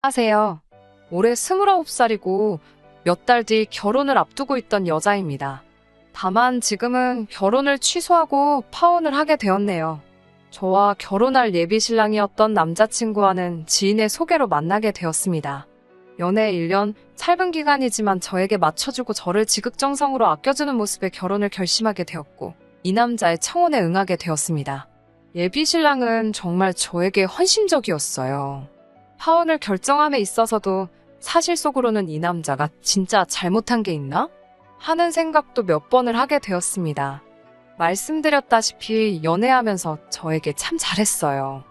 하세요. 올해 29살이고 몇 달 뒤 결혼을 앞두고 있던 여자입니다. 다만 지금은 결혼을 취소하고 파혼을 하게 되었네요. 저와 결혼할 예비 신랑이었던 남자친구와는 지인의 소개로 만나게 되었습니다. 연애 1년, 짧은 기간이지만 저에게 맞춰주고 저를 지극정성으로 아껴주는 모습에 결혼을 결심하게 되었고, 이 남자의 청혼에 응하게 되었습니다. 예비 신랑은 정말 저에게 헌신적이었어요. 파혼을 결정함에 있어서도 사실 속으로는 이 남자가 진짜 잘못한 게 있나? 하는 생각도 몇 번을 하게 되었습니다. 말씀드렸다시피 연애하면서 저에게 참 잘했어요.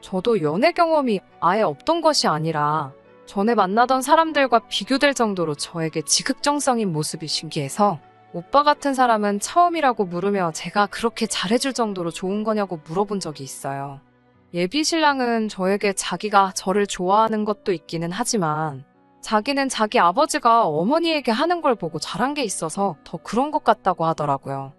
저도 연애 경험이 아예 없던 것이 아니라 전에 만나던 사람들과 비교될 정도로 저에게 지극정성인 모습이 신기해서 오빠 같은 사람은 처음이라고 물으며 제가 그렇게 잘해줄 정도로 좋은 거냐고 물어본 적이 있어요. 예비 신랑은 저에게 자기가 저를 좋아하는 것도 있기는 하지만 자기는 자기 아버지가 어머니에게 하는 걸 보고 잘한 게 있어서 더 그런 것 같다고 하더라고요.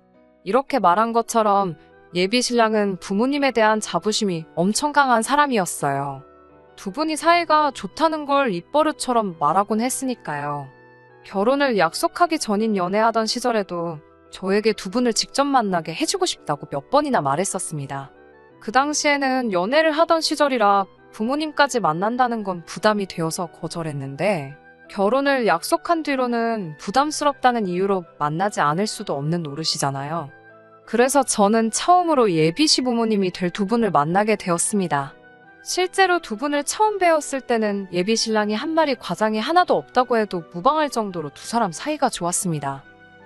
이렇게 말한 것처럼 예비 신랑은 부모님에 대한 자부심이 엄청 강한 사람이었어요. 두 분이 사이가 좋다는 걸 입버릇처럼 말하곤 했으니까요. 결혼을 약속하기 전인 연애하던 시절에도 저에게 두 분을 직접 만나게 해주고 싶다고 몇 번이나 말했었습니다. 그 당시에는 연애를 하던 시절이라 부모님까지 만난다는 건 부담이 되어서 거절했는데 결혼을 약속한 뒤로는 부담스럽다는 이유로 만나지 않을 수도 없는 노릇이잖아요. 그래서 저는 처음으로 예비 시부모님이 될 두 분을 만나게 되었습니다. 실제로 두 분을 처음 뵈었을 때는 예비 신랑이 한 말이 과장이 하나도 없다고 해도 무방할 정도로 두 사람 사이가 좋았습니다.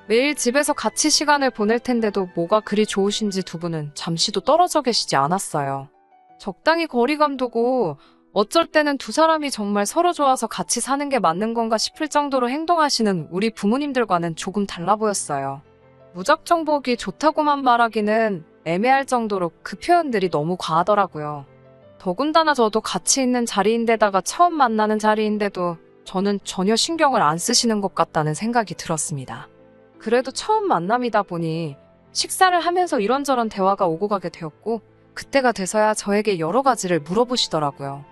매일 집에서 같이 시간을 보낼 텐데도 뭐가 그리 좋으신지 두 분은 잠시도 떨어져 계시지 않았어요. 적당히 거리감 두고 어쩔 때는 두 사람이 정말 서로 좋아서 같이 사는 게 맞는 건가 싶을 정도로 행동하시는 우리 부모님들과는 조금 달라 보였어요. 무작정 보기 좋다고만 말하기는 애매할 정도로 그 표현들이 너무 과하더라고요. 더군다나 저도 같이 있는 자리인데다가 처음 만나는 자리인데도 저는 전혀 신경을 안 쓰시는 것 같다는 생각이 들었습니다. 그래도 처음 만남이다 보니 식사를 하면서 이런저런 대화가 오고 가게 되었고 그때가 돼서야 저에게 여러 가지를 물어보시더라고요.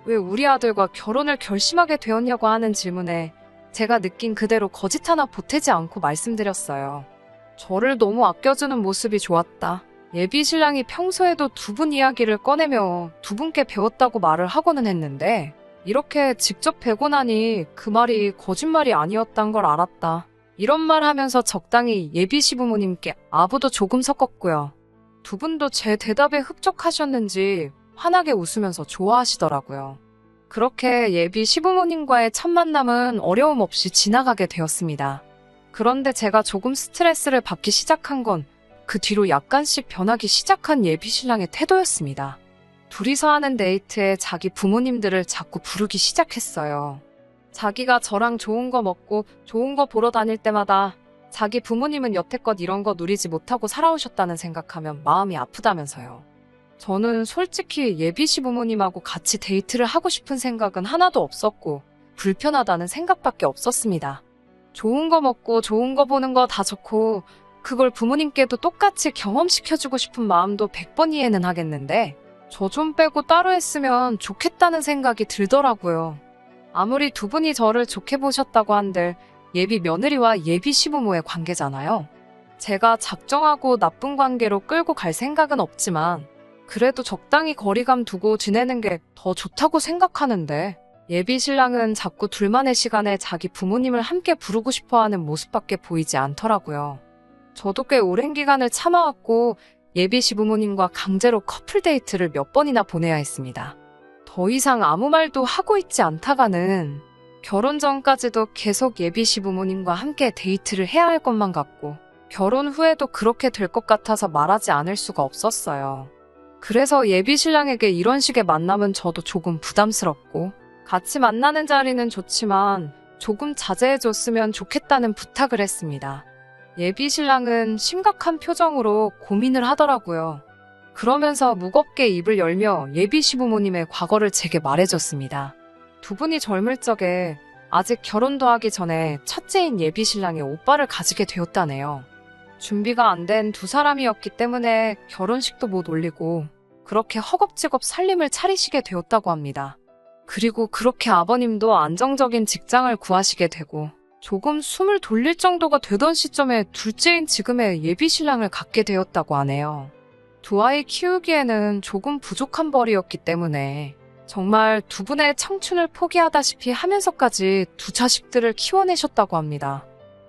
왜 우리 아들과 결혼을 결심하게 되었냐고 하는 질문에 제가 느낀 그대로 거짓 하나 보태지 않고 말씀드렸어요. 저를 너무 아껴주는 모습이 좋았다. 예비 신랑이 평소에도 두 분 이야기를 꺼내며 두 분께 배웠다고 말을 하고는 했는데 이렇게 직접 뵈고 나니 그 말이 거짓말이 아니었단 걸 알았다. 이런 말 하면서 적당히 예비 시부모님께 아부도 조금 섞었고요. 두 분도 제 대답에 흡족하셨는지 환하게 웃으면서 좋아하시더라고요. 그렇게 예비 시부모님과의 첫 만남은 어려움 없이 지나가게 되었습니다. 그런데 제가 조금 스트레스를 받기 시작한 건 그 뒤로 약간씩 변하기 시작한 예비 신랑의 태도였습니다. 둘이서 하는 데이트에 자기 부모님들을 자꾸 부르기 시작했어요. 자기가 저랑 좋은 거 먹고 좋은 거 보러 다닐 때마다 자기 부모님은 여태껏 이런 거 누리지 못하고 살아오셨다는 생각하면 마음이 아프다면서요. 저는 솔직히 예비 시부모님하고 같이 데이트를 하고 싶은 생각은 하나도 없었고 불편하다는 생각밖에 없었습니다. 좋은 거 먹고 좋은 거 보는 거 다 좋고 그걸 부모님께도 똑같이 경험시켜주고 싶은 마음도 100번 이해는 하겠는데 저 좀 빼고 따로 했으면 좋겠다는 생각이 들더라고요. 아무리 두 분이 저를 좋게 보셨다고 한들 예비 며느리와 예비 시부모의 관계잖아요. 제가 작정하고 나쁜 관계로 끌고 갈 생각은 없지만 그래도 적당히 거리감 두고 지내는 게 더 좋다고 생각하는데 예비 신랑은 자꾸 둘만의 시간에 자기 부모님을 함께 부르고 싶어하는 모습밖에 보이지 않더라고요. 저도 꽤 오랜 기간을 참아왔고 예비 시부모님과 강제로 커플 데이트를 몇 번이나 보내야 했습니다. 더 이상 아무 말도 하고 있지 않다가는 결혼 전까지도 계속 예비 시부모님과 함께 데이트를 해야 할 것만 같고 결혼 후에도 그렇게 될 것 같아서 말하지 않을 수가 없었어요. 그래서 예비 신랑에게 이런 식의 만남은 저도 조금 부담스럽고 같이 만나는 자리는 좋지만 조금 자제해줬으면 좋겠다는 부탁을 했습니다. 예비 신랑은 심각한 표정으로 고민을 하더라고요. 그러면서 무겁게 입을 열며 예비 시부모님의 과거를 제게 말해줬습니다. 두 분이 젊을 적에 아직 결혼도 하기 전에 첫째인 예비 신랑이 오빠를 가지게 되었다네요. 준비가 안 된 두 사람이었기 때문에 결혼식도 못 올리고 그렇게 허겁지겁 살림을 차리시게 되었다고 합니다. 그리고 그렇게 아버님도 안정적인 직장을 구하시게 되고 조금 숨을 돌릴 정도가 되던 시점에 둘째인 지금의 예비 신랑을 갖게 되었다고 하네요. 두 아이 키우기에는 조금 부족한 벌이었기 때문에 정말 두 분의 청춘을 포기하다시피 하면서까지 두 자식들을 키워내셨다고 합니다.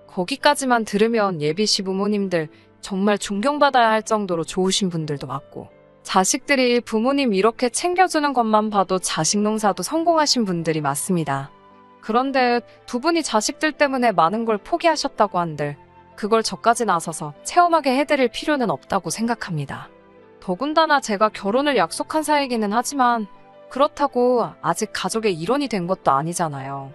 거기까지만 들으면 예비 시부모님들 정말 존경받아야 할 정도로 좋으신 분들도 많고 자식들이 부모님 이렇게 챙겨주는 것만 봐도 자식 농사도 성공하신 분들이 많습니다. 그런데 두 분이 자식들 때문에 많은 걸 포기하셨다고 한들 그걸 저까지 나서서 체험하게 해드릴 필요는 없다고 생각합니다. 더군다나 제가 결혼을 약속한 사이기는 하지만 그렇다고 아직 가족의 일원이 된 것도 아니잖아요.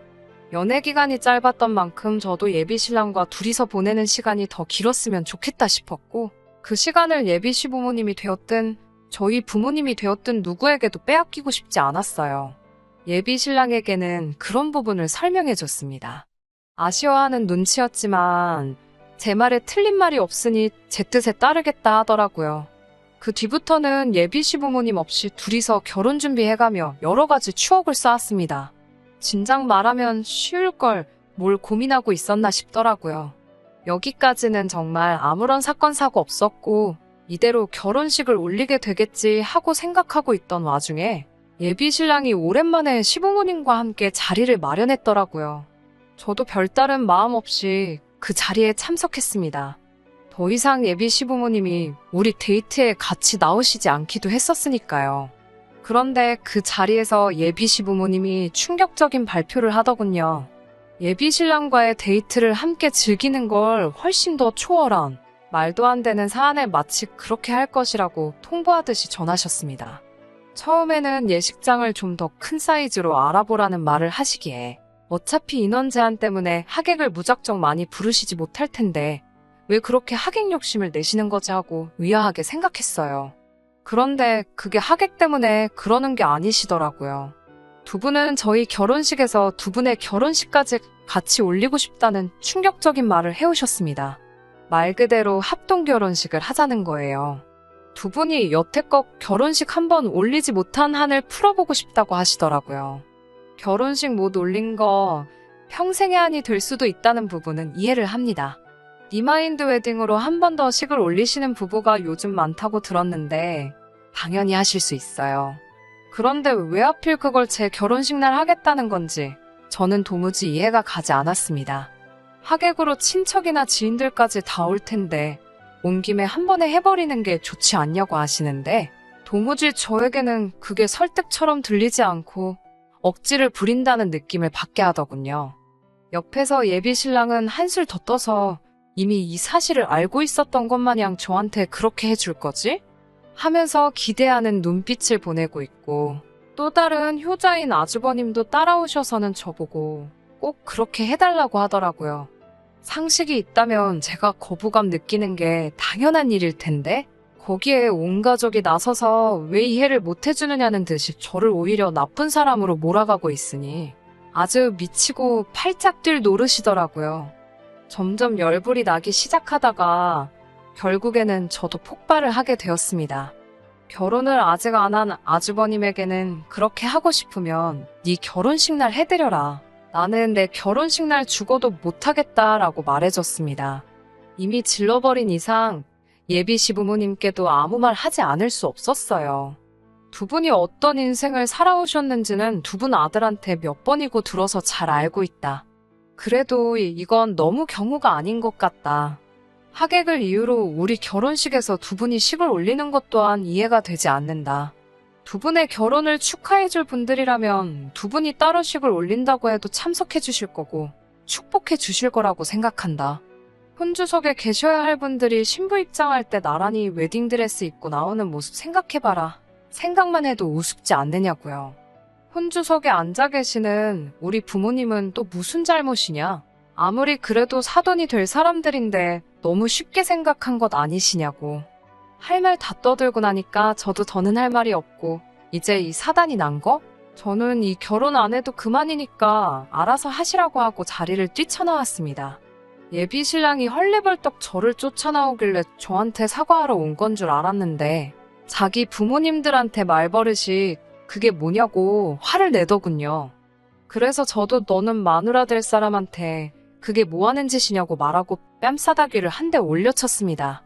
연애 기간이 짧았던 만큼 저도 예비 신랑과 둘이서 보내는 시간이 더 길었으면 좋겠다 싶었고 그 시간을 예비 시부모님이 되었든 저희 부모님이 되었든 누구에게도 빼앗기고 싶지 않았어요. 예비 신랑에게는 그런 부분을 설명해줬습니다. 아쉬워하는 눈치였지만 제 말에 틀린 말이 없으니 제 뜻에 따르겠다 하더라고요. 그 뒤부터는 예비 시부모님 없이 둘이서 결혼 준비해가며 여러 가지 추억을 쌓았습니다. 진작 말하면 쉬울 걸 뭘 고민하고 있었나 싶더라고요. 여기까지는 정말 아무런 사건 사고 없었고 이대로 결혼식을 올리게 되겠지 하고 생각하고 있던 와중에 예비 신랑이 오랜만에 시부모님과 함께 자리를 마련했더라고요. 저도 별다른 마음 없이 그 자리에 참석했습니다. 더 이상 예비 시부모님이 우리 데이트에 같이 나오시지 않기도 했었으니까요. 그런데 그 자리에서 예비 시부모님이 충격적인 발표를 하더군요. 예비 신랑과의 데이트를 함께 즐기는 걸 훨씬 더 초월한 말도 안 되는 사안을 마치 그렇게 할 것이라고 통보하듯이 전하셨습니다. 처음에는 예식장을 좀 더 큰 사이즈로 알아보라는 말을 하시기에 어차피 인원 제한 때문에 하객을 무작정 많이 부르시지 못할 텐데 왜 그렇게 하객 욕심을 내시는 거지 하고 의아하게 생각했어요. 그런데 그게 하객 때문에 그러는 게 아니시더라고요. 두 분은 저희 결혼식에서 두 분의 결혼식까지 같이 올리고 싶다는 충격적인 말을 해오셨습니다. 말 그대로 합동 결혼식을 하자는 거예요. 두 분이 여태껏 결혼식 한 번 올리지 못한 한을 풀어보고 싶다고 하시더라고요. 결혼식 못 올린 거 평생의 한이 될 수도 있다는 부분은 이해를 합니다. 리마인드 웨딩으로 한 번 더 식을 올리시는 부부가 요즘 많다고 들었는데 당연히 하실 수 있어요. 그런데 왜 하필 그걸 제 결혼식 날 하겠다는 건지 저는 도무지 이해가 가지 않았습니다. 하객으로 친척이나 지인들까지 다 올 텐데 온 김에 한 번에 해버리는 게 좋지 않냐고 하시는데 도무지 저에게는 그게 설득처럼 들리지 않고 억지를 부린다는 느낌을 받게 하더군요. 옆에서 예비 신랑은 한술 더 떠서 이미 이 사실을 알고 있었던 것 마냥 저한테 그렇게 해줄 거지? 하면서 기대하는 눈빛을 보내고 있고 또 다른 효자인 아주버님도 따라오셔서는 저보고 꼭 그렇게 해달라고 하더라고요. 상식이 있다면 제가 거부감 느끼는 게 당연한 일일 텐데 거기에 온 가족이 나서서 왜 이해를 못 해주느냐는 듯이 저를 오히려 나쁜 사람으로 몰아가고 있으니 아주 미치고 팔짝 뛸 노릇이더라고요. 점점 열불이 나기 시작하다가 결국에는 저도 폭발을 하게 되었습니다. 결혼을 아직 안 한 아주버님에게는 그렇게 하고 싶으면 네 결혼식 날 해드려라. 나는 내 결혼식 날 죽어도 못하겠다라고 말해줬습니다. 이미 질러버린 이상 예비 시부모님께도 아무 말 하지 않을 수 없었어요. 두 분이 어떤 인생을 살아오셨는지는 두 분 아들한테 몇 번이고 들어서 잘 알고 있다. 그래도 이건 너무 경우가 아닌 것 같다. 하객을 이유로 우리 결혼식에서 두 분이 식을 올리는 것 또한 이해가 되지 않는다. 두 분의 결혼을 축하해줄 분들이라면 두 분이 따로 식을 올린다고 해도 참석해 주실 거고 축복해 주실 거라고 생각한다. 혼주석에 계셔야 할 분들이 신부 입장할 때 나란히 웨딩드레스 입고 나오는 모습 생각해봐라. 생각만 해도 우습지 않느냐고요. 혼주석에 앉아 계시는 우리 부모님은 또 무슨 잘못이냐? 아무리 그래도 사돈이 될 사람들인데 너무 쉽게 생각한 것 아니시냐고. 할 말 다 떠들고 나니까 저도 더는 할 말이 없고 이제 이 사단이 난 거? 저는 이 결혼 안 해도 그만이니까 알아서 하시라고 하고 자리를 뛰쳐나왔습니다. 예비 신랑이 헐레벌떡 저를 쫓아나오길래 저한테 사과하러 온 건 줄 알았는데 자기 부모님들한테 말버릇이 그게 뭐냐고 화를 내더군요. 그래서 저도 너는 마누라 될 사람한테 그게 뭐 하는 짓이냐고 말하고 뺨싸다귀를 한 대 올려쳤습니다.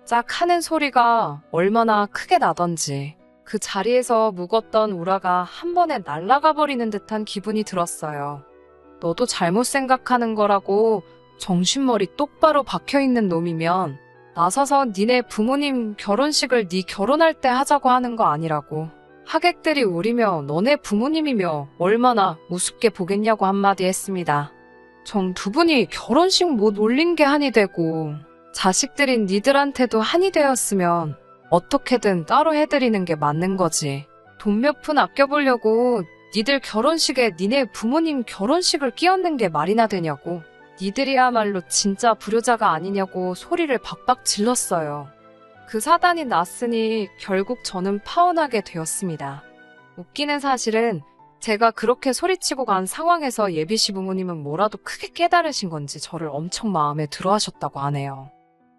짝 하는 소리가 얼마나 크게 나던지 그 자리에서 묵었던 우라가 한 번에 날아가 버리는 듯한 기분이 들었어요. 너도 잘못 생각하는 거라고 정신머리 똑바로 박혀있는 놈이면 나서서 니네 부모님 결혼식을 네 결혼할 때 하자고 하는 거 아니라고. 하객들이 우리며 너네 부모님이며 얼마나 우습게 보겠냐고 한마디 했습니다. 정 두 분이 결혼식 못 올린 게 한이 되고 자식들인 니들한테도 한이 되었으면 어떻게든 따로 해드리는 게 맞는 거지. 돈 몇 푼 아껴보려고 니들 결혼식에 니네 부모님 결혼식을 끼얹는 게 말이나 되냐고. 니들이야말로 진짜 불효자가 아니냐고 소리를 박박 질렀어요. 그 사단이 났으니 결국 저는 파혼하게 되었습니다. 웃기는 사실은 제가 그렇게 소리치고 간 상황에서 예비시 부모님은 뭐라도 크게 깨달으신 건지 저를 엄청 마음에 들어 하셨다고 하네요.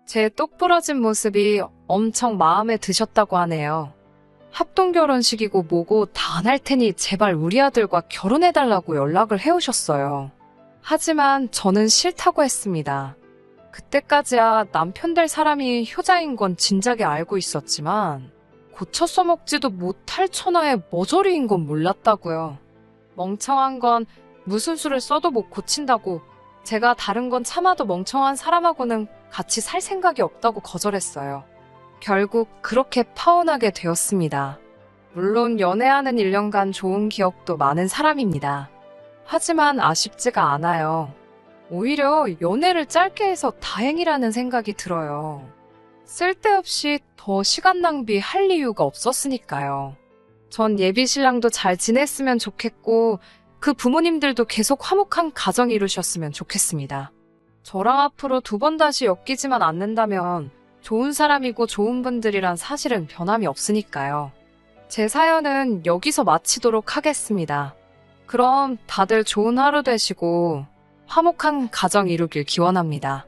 제 똑부러진 모습이 엄청 마음에 드셨다고 하네요. 합동결혼식이고 뭐고 다 안 할 테니 제발 우리 아들과 결혼해달라고 연락을 해오셨어요. 하지만 저는 싫다고 했습니다. 그때까지야 남편 될 사람이 효자인 건 진작에 알고 있었지만 고쳐 써먹지도 못할 천하의 머저리인 건 몰랐다고요. 멍청한 건 무슨 수를 써도 못 고친다고 제가 다른 건 참아도 멍청한 사람하고는 같이 살 생각이 없다고 거절했어요. 결국 그렇게 파혼하게 되었습니다. 물론 연애하는 1년간 좋은 기억도 많은 사람입니다. 하지만 아쉽지가 않아요. 오히려 연애를 짧게 해서 다행이라는 생각이 들어요. 쓸데없이 더 시간 낭비할 이유가 없었으니까요. 전 예비 신랑도 잘 지냈으면 좋겠고 그 부모님들도 계속 화목한 가정 이루셨으면 좋겠습니다. 저랑 앞으로 2번 다시 엮이지만 않는다면 좋은 사람이고 좋은 분들이란 사실은 변함이 없으니까요. 제 사연은 여기서 마치도록 하겠습니다. 그럼 다들 좋은 하루 되시고 화목한 가정 이루길 기원합니다.